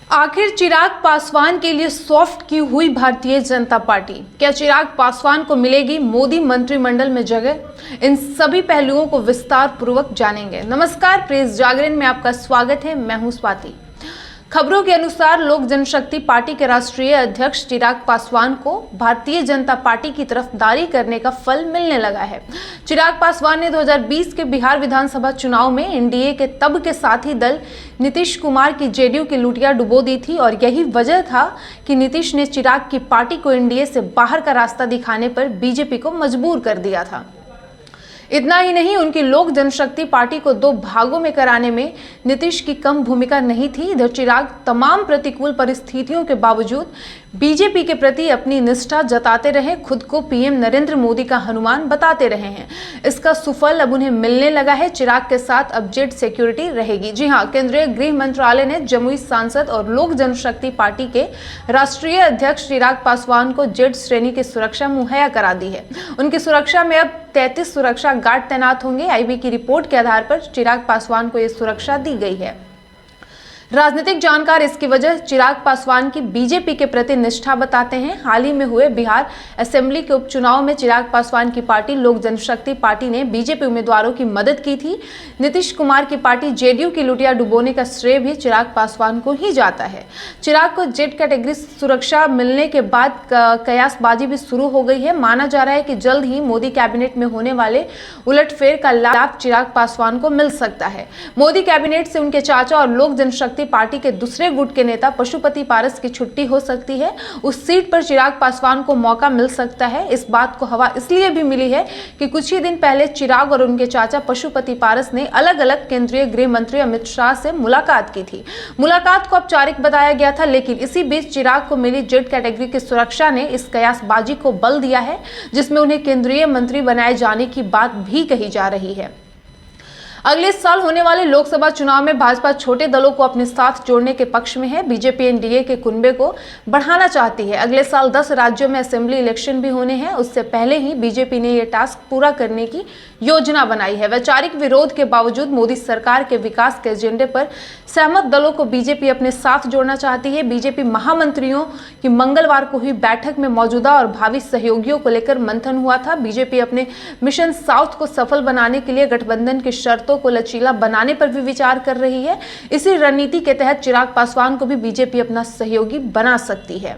आखिर चिराग पासवान के लिए सॉफ्ट की हुई भारतीय जनता पार्टी, क्या चिराग पासवान को मिलेगी मोदी मंत्रिमंडल में जगह? इन सभी पहलुओं को विस्तार पूर्वक जानेंगे। नमस्कार, प्रेस जागरण में आपका स्वागत है। मैं हूं स्वाति। खबरों के अनुसार लोक जनशक्ति पार्टी के राष्ट्रीय अध्यक्ष चिराग पासवान को भारतीय जनता पार्टी की तरफदारी करने का फल मिलने लगा है। चिराग पासवान ने 2020 के बिहार विधानसभा चुनाव में एनडीए के तब के साथी दल नीतीश कुमार की जेडीयू की लुटिया डुबो दी थी और यही वजह था कि नीतीश ने चिराग की पार्टी को एनडीए से बाहर का रास्ता दिखाने पर बीजेपी को मजबूर कर दिया था। इतना ही नहीं, उनकी लोक जनशक्ति पार्टी को दो भागों में कराने में नीतीश की कम भूमिका नहीं थी। इधर चिराग तमाम प्रतिकूल परिस्थितियों के बावजूद बीजेपी के प्रति अपनी निष्ठा जताते रहे, खुद को पीएम नरेंद्र मोदी का हनुमान बताते रहे हैं। इसका सुफल अब उन्हें मिलने लगा है। चिराग के साथ अब जेड सिक्योरिटी रहेगी। जी हां, केंद्रीय गृह मंत्रालय ने जमुई सांसद और लोक जनशक्ति पार्टी के राष्ट्रीय अध्यक्ष चिराग पासवान को जेड श्रेणी की सुरक्षा मुहैया करा दी है। उनकी सुरक्षा में अब 33 सुरक्षा गार्ड तैनात होंगे। आईबी की रिपोर्ट के आधार पर चिराग पासवान को यह सुरक्षा दी गई है। राजनीतिक जानकार इसकी वजह चिराग पासवान की बीजेपी के प्रति निष्ठा बताते हैं। हाल ही में हुए बिहार असेंबली के उपचुनाव में चिराग पासवान की पार्टी लोक जनशक्ति पार्टी ने बीजेपी उम्मीदवारों की मदद की थी। नीतीश कुमार की पार्टी जेडीयू की लुटिया डुबोने का श्रेय भी चिराग पासवान को ही जाता है। चिराग को जेड कैटेगरी सुरक्षा मिलने के बाद कयासबाजी भी शुरू हो गई है। माना जा रहा है कि जल्द ही मोदी कैबिनेट में होने वाले उलटफेर का लाभ चिराग पासवान को मिल सकता है। मोदी कैबिनेट से उनके चाचा और लोक जनशक्ति पार्टी के दूसरे गुट के नेता पशुपति पारस की छुट्टी हो सकती है। उस सीट पर चिराग पासवान को मौका मिल सकता है। इस बात को हवा इसलिए भी मिली है कि कुछ ही दिन पहले चिराग और उनके चाचा पशुपति पारस ने अलग अलग केंद्रीय गृह मंत्री अमित शाह से मुलाकात की थी। मुलाकात को औपचारिक बताया गया था, लेकिन इसी बीच चिराग को मिली जेड कैटेगरी की सुरक्षा ने इस कयासबाजी को बल दिया है, जिसमें उन्हें केंद्रीय मंत्री बनाए जाने की बात भी कही जा रही है। अगले साल होने वाले लोकसभा चुनाव में भाजपा छोटे दलों को अपने साथ जोड़ने के पक्ष में है। बीजेपी एनडीए के कुनबे को बढ़ाना चाहती है। अगले साल 10 राज्यों में असेंबली इलेक्शन भी होने हैं। उससे पहले ही बीजेपी ने यह टास्क पूरा करने की योजना बनाई है। वैचारिक विरोध के बावजूद मोदी सरकार के विकास के एजेंडे पर सहमत दलों को बीजेपी अपने साथ जोड़ना चाहती है। बीजेपी महामंत्रियों की मंगलवार को हुई बैठक में मौजूदा और भावी सहयोगियों को लेकर मंथन हुआ था। बीजेपी अपने मिशन साउथ को सफल बनाने के लिए गठबंधन की शर्तों को लचीला बनाने पर भी विचार कर रही है। इसी रणनीति के तहत चिराग पासवान को भी बीजेपी अपना सहयोगी बना सकती है।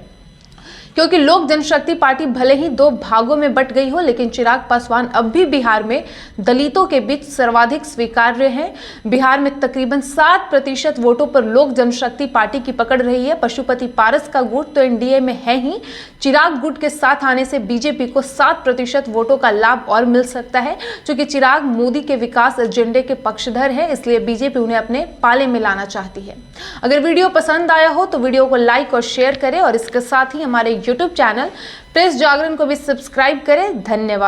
क्योंकि लोक जनशक्ति पार्टी भले ही दो भागों में बट गई हो, लेकिन चिराग पासवान अब भी बिहार में दलितों के बीच सर्वाधिक स्वीकार्य हैं। बिहार में तकरीबन 7% वोटों पर लोक जनशक्ति पार्टी की पकड़ रही है। पशुपति पारस का गुट तो एनडीए में है ही। चिराग गुट के साथ आने से बीजेपी को 7% वोटों का लाभ और मिल सकता है। क्योंकि चिराग मोदी के विकास एजेंडे के पक्षधर है, इसलिए बीजेपी उन्हें अपने पाले में लाना चाहती है। अगर वीडियो पसंद आया हो तो वीडियो को लाइक और शेयर करें और इसके साथ ही हमारे यूट्यूब चैनल प्रेस जागरण को भी सब्सक्राइब करें। धन्यवाद।